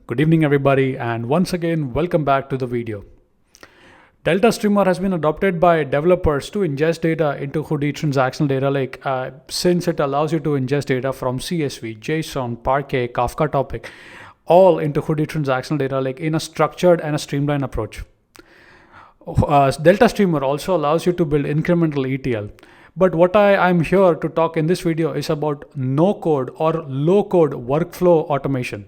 Good evening everybody, and once again welcome back to the video. DeltaStreamer has been adopted by developers to ingest data into Hoodie transactional data lake since it allows you to ingest data from CSV, JSON, Parquet, Kafka topic, all into Hoodie transactional data lake in a structured and a streamlined approach. DeltaStreamer also allows you to build incremental ETL. But what I'm here to talk in this video is about no-code or low-code workflow automation.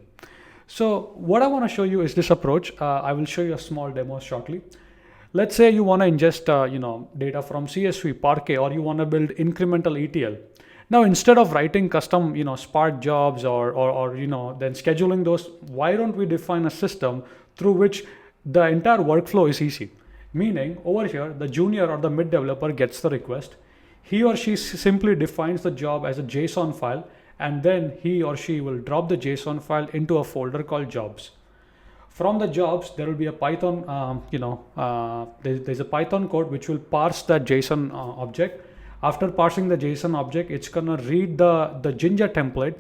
So what I want to show you is this approach. I will show you a small demo shortly. Let's say you want to ingest data from CSV, Parquet, or you want to build incremental ETL. Now, instead of writing custom Spark jobs or then scheduling those, why don't we define a system through which the entire workflow is easy? Meaning over here, the junior or the mid developer gets the request. He or she simply defines the job as a JSON file, and then he or she will drop the JSON file into a folder called jobs. From the jobs, there will be a Python, there's a Python code which will parse that JSON object. After parsing the JSON object, it's gonna read the Ginger template,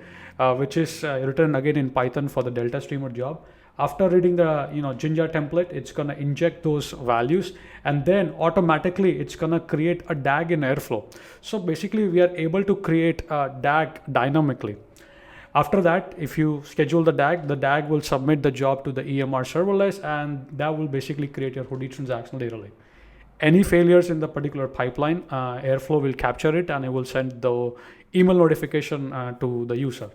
which is written again in Python for the DeltaStreamer job. After reading the Ginger template, it's gonna inject those values, and then automatically it's gonna create a DAG in Airflow. So basically, we are able to create a DAG dynamically. After that, if you schedule the DAG will submit the job to the EMR Serverless, and that will basically create your Hoodie transactional data lake. Any failures in the particular pipeline, Airflow will capture it and it will send the email notification to the user.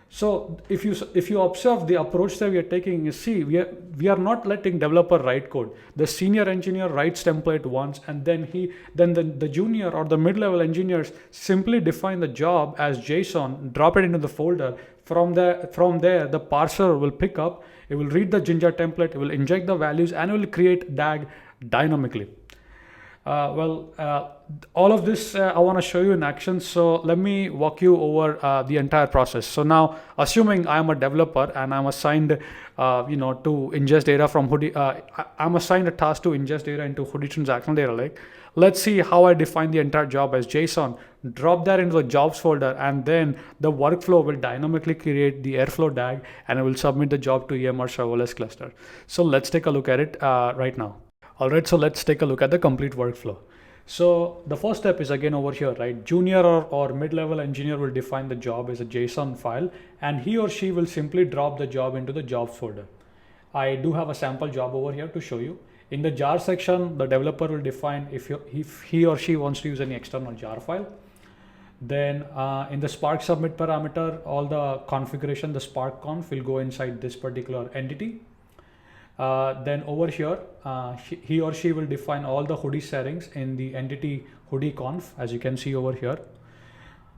So if you observe the approach that we are taking is, see, we are not letting developer write code. The senior engineer writes template once, and then the junior or the mid-level engineers simply define the job as JSON, drop it into the folder. From there, the parser will pick up, it will read the Ginger template, it will inject the values, and it will create DAG dynamically. All of this I want to show you in action. So let me walk you over the entire process. So now, assuming I am a developer and I'm assigned, to ingest data from Hoodie, I'm assigned a task to ingest data into Hoodie transactional data lake. Let's see how I define the entire job as JSON, drop that into the jobs folder, and then the workflow will dynamically create the Airflow DAG and it will submit the job to EMR Serverless cluster. So let's take a look at it right now. All right, so let's take a look at the complete workflow. So the first step is again over here, right? Junior or mid-level engineer will define the job as a JSON file, and he or she will simply drop the job into the jobs folder. I do have a sample job over here to show you. In the jar section, the developer will define if he or she wants to use any external jar file. Then in the Spark submit parameter, all the configuration, the Spark conf will go inside this particular entity. Then over here, he or she will define all the Hoodie settings in the entity Hoodie conf, as you can see over here.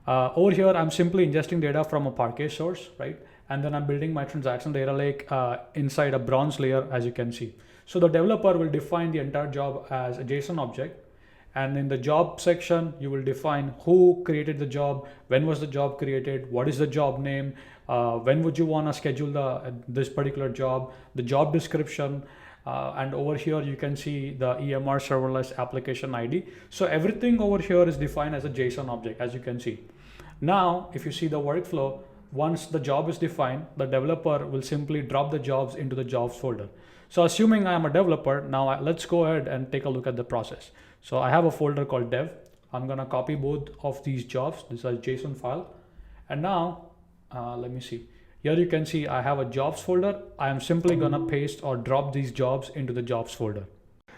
Over here, I'm simply ingesting data from a Parquet source, right? And then I'm building my transactional data lake inside a bronze layer, as you can see. So the developer will define the entire job as a JSON object. And in the job section, you will define who created the job, when was the job created, what is the job name, when would you want to schedule this particular job, the job description, and over here you can see the EMR Serverless application ID. So everything over here is defined as a JSON object, as you can see. Now, if you see the workflow, once the job is defined, the developer will simply drop the jobs into the jobs folder. So assuming I am a developer, now let's go ahead and take a look at the process. So I have a folder called dev. I'm gonna copy both of these jobs. This is a JSON file. And now, let me see. Here you can see I have a jobs folder. I am simply gonna paste or drop these jobs into the jobs folder.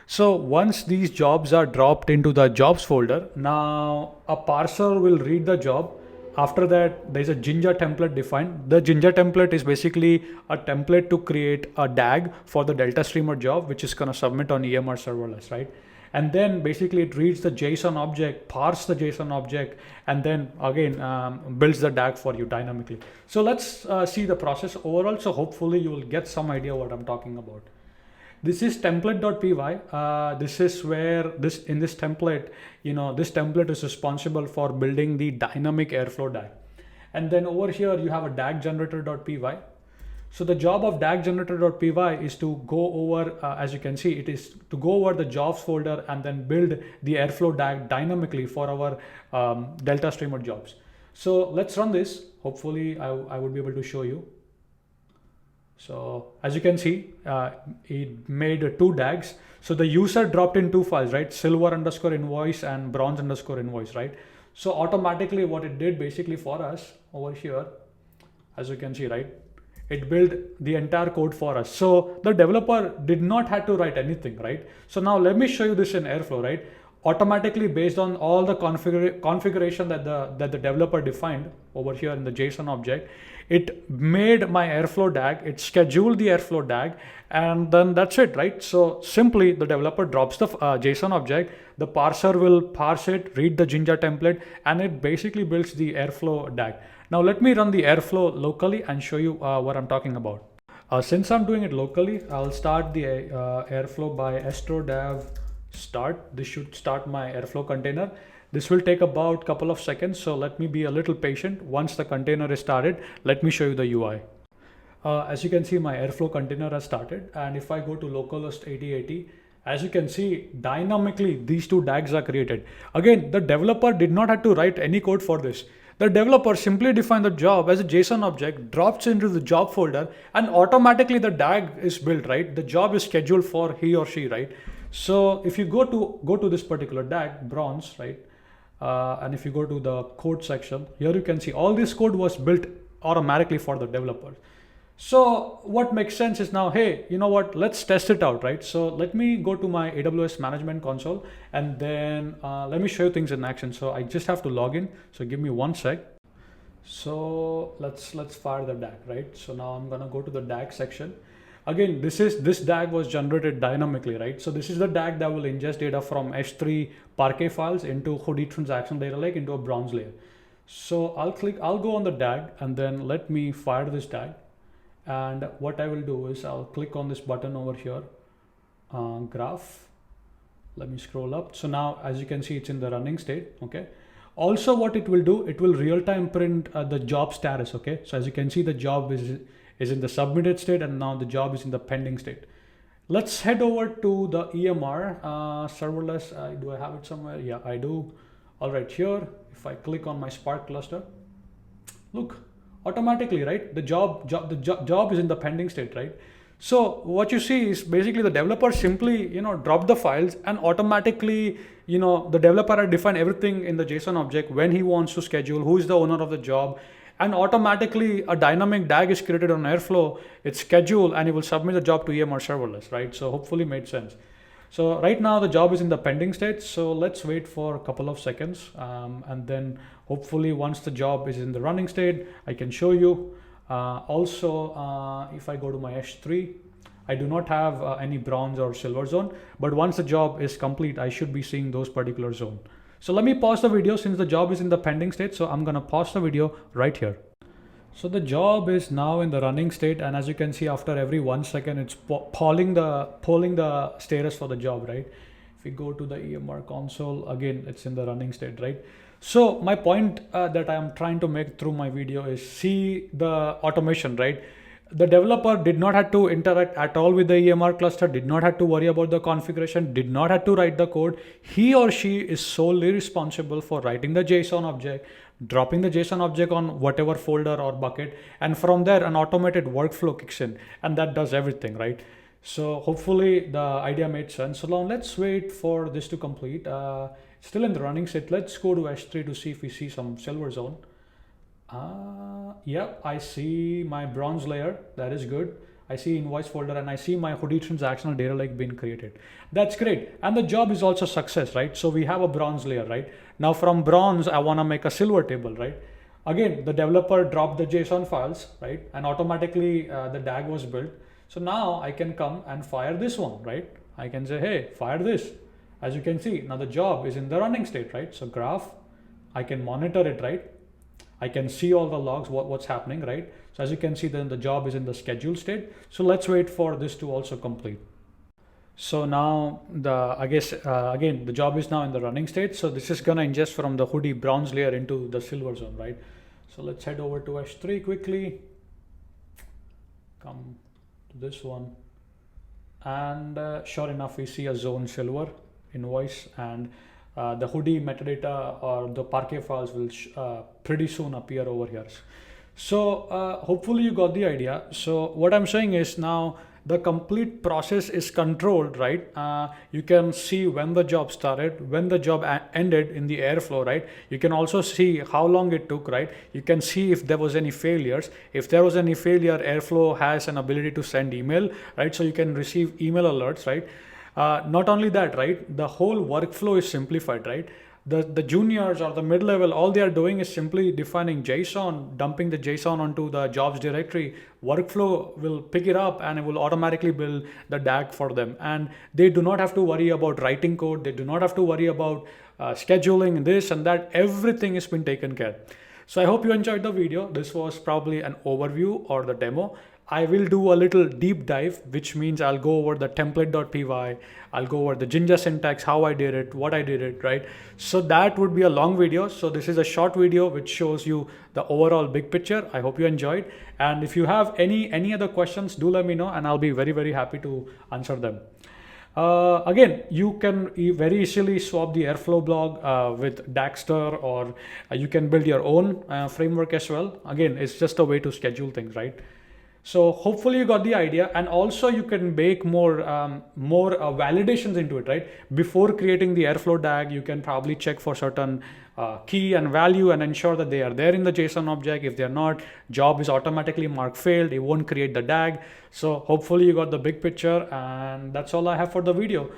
So once these jobs are dropped into the jobs folder, now a parser will read the job. After that, there's a Ginger template defined. The Ginger template is basically a template to create a DAG for the DeltaStreamer job, which is gonna submit on EMR Serverless, right? And then basically it reads the JSON object, parse the JSON object, and then again builds the DAG for you dynamically. So let's see the process overall. So hopefully you will get some idea what I'm talking about. This is template.py. This is where in this template, this template is responsible for building the dynamic Airflow DAG. And then over here you have a DAG generator.py. So the job of DAG generator.py is to go over, as you can see, it is to go over the jobs folder and then build the Airflow DAG dynamically for our DeltaStreamer jobs. So let's run this. Hopefully I would be able to show you. So as you can see, it made two DAGs. So the user dropped in two files, right? Silver underscore invoice and bronze underscore invoice, right? So automatically what it did basically for us over here, as you can see, right? It built the entire code for us. So the developer did not have to write anything, right? So now let me show you this in Airflow, right? Automatically based on all the configuration that the developer defined over here in the JSON object, it made my Airflow DAG, it scheduled the Airflow DAG, and then that's it, right? So simply the developer drops the JSON object, the parser will parse it, read the Jinja template, and it basically builds the Airflow DAG. Now let me run the Airflow locally and show you what I'm talking about. Since I'm doing it locally, I'll start the Airflow by astrodev start. This should start my Airflow container. This will take about a couple of seconds, so let me be a little patient. Once the container is started, let me show you the UI. As you can see, my Airflow container has started, and if I go to localhost 8080, as you can see, dynamically these two DAGs are created. Again, the developer did not have to write any code for this. The developer simply defined the job as a JSON object, drops into the job folder, and automatically the DAG is built, right? The job is scheduled for he or she, right? So if you go to this particular DAG, bronze, right? And if you go to the code section, here you can see all this code was built automatically for the developer. So what makes sense is now, hey, you know what, let's test it out, right? So let me go to my AWS management console, and then let me show you things in action. So I just have to log in. So give me 1 sec. So let's fire the DAG, right? So now I'm gonna go to the DAG section. Again, this DAG was generated dynamically, right? So this is the DAG that will ingest data from S3 Parquet files into Hoodie transactional data lake into a bronze layer. So I'll go on the DAG, and then let me fire this DAG. And what I will do is I'll click on this button over here, graph. Let me scroll up. So now, as you can see, it's in the running state, okay? Also, what it will do, it will real-time print the job status, okay? So as you can see, the job is in the submitted state, and now the job is in the pending state. Let's head over to the EMR serverless. Do I have it somewhere? Yeah, I do. All right, here, if I click on my Spark cluster, look, automatically, right? The job is in the pending state, right? So what you see is basically the developer simply, drop the files, and automatically, the developer had defined everything in the JSON object when he wants to schedule, who is the owner of the job, and automatically a dynamic DAG is created on Airflow. It's scheduled, and he will submit the job to EMR serverless, right? So hopefully made sense. So right now the job is in the pending state. So let's wait for a couple of seconds, and then hopefully once the job is in the running state, I can show you. If I go to my S3, I do not have any bronze or silver zone, but once the job is complete, I should be seeing those particular zone. So let me pause the video since the job is in the pending state. So I'm gonna pause the video right here. So the job is now in the running state, and as you can see, after every 1 second, it's polling the status for the job, right? If we go to the EMR console, again, it's in the running state, right? So my point that I am trying to make through my video is see the automation, right? The developer did not have to interact at all with the EMR cluster, did not have to worry about the configuration, did not have to write the code. He or she is solely responsible for writing the JSON object, dropping the JSON object on whatever folder or bucket, and from there an automated workflow kicks in, and that does everything, right? So hopefully the idea made sense. So now let's wait for this to complete. Still in the running state. Let's go to S3 to see if we see some silver zone. Yep, I see my bronze layer. That is good. I see invoice folder, and I see my Hoodie transactional data lake being created. That's great. And the job is also success, right? So we have a bronze layer, right? Now from bronze, I want to make a silver table, right? Again, the developer dropped the JSON files, right? And automatically the DAG was built. So now I can come and fire this one, right? I can say, hey, fire this. As you can see, now the job is in the running state, right? So graph, I can monitor it, right? I can see all the logs, what's happening, right? So as you can see, then the job is in the schedule state. So let's wait for this to also complete. So now again, the job is now in the running state. So this is gonna ingest from the Hoodie bronze layer into the silver zone, right? So let's head over to S3 quickly. Come to this one. And sure enough, we see a zone silver invoice, and the Hoodie metadata or the Parquet files will pretty soon appear over here. So hopefully you got the idea. So what I'm saying is now the complete process is controlled, right? You can see when the job started, when the job ended in the airflow, right? You can also see how long it took, right? You can see if there was any failures. If there was any failure, airflow has an ability to send email, right? So you can receive email alerts, right? Not only that, right? The whole workflow is simplified, right? The juniors or the mid-level, all they are doing is simply defining JSON, dumping the JSON onto the jobs directory. Workflow will pick it up and it will automatically build the DAG for them. And they do not have to worry about writing code. They do not have to worry about scheduling this and that. Everything has been taken care. So I hope you enjoyed the video. This was probably an overview or the demo. I will do a little deep dive, which means I'll go over the template.py, I'll go over the Jinja syntax, how I did it, what I did it, right? So that would be a long video. So this is a short video which shows you the overall big picture. I hope you enjoyed. And if you have any other questions, do let me know and I'll be very, very happy to answer them. Again, you can very easily swap the Airflow blog with Daxter, or you can build your own framework as well. Again, it's just a way to schedule things, right? So hopefully you got the idea, and also you can bake more validations into it, right? Before creating the Airflow DAG, you can probably check for certain key and value and ensure that they are there in the JSON object. If they're not, job is automatically marked failed. It won't create the DAG. So hopefully you got the big picture, and that's all I have for the video.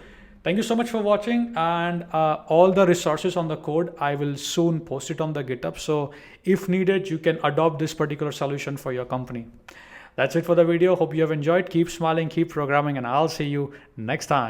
Thank you so much for watching, and all the resources on the code, I will soon post it on the GitHub. So if needed, you can adopt this particular solution for your company. That's it for the video. Hope you have enjoyed. Keep smiling, keep programming, and I'll see you next time.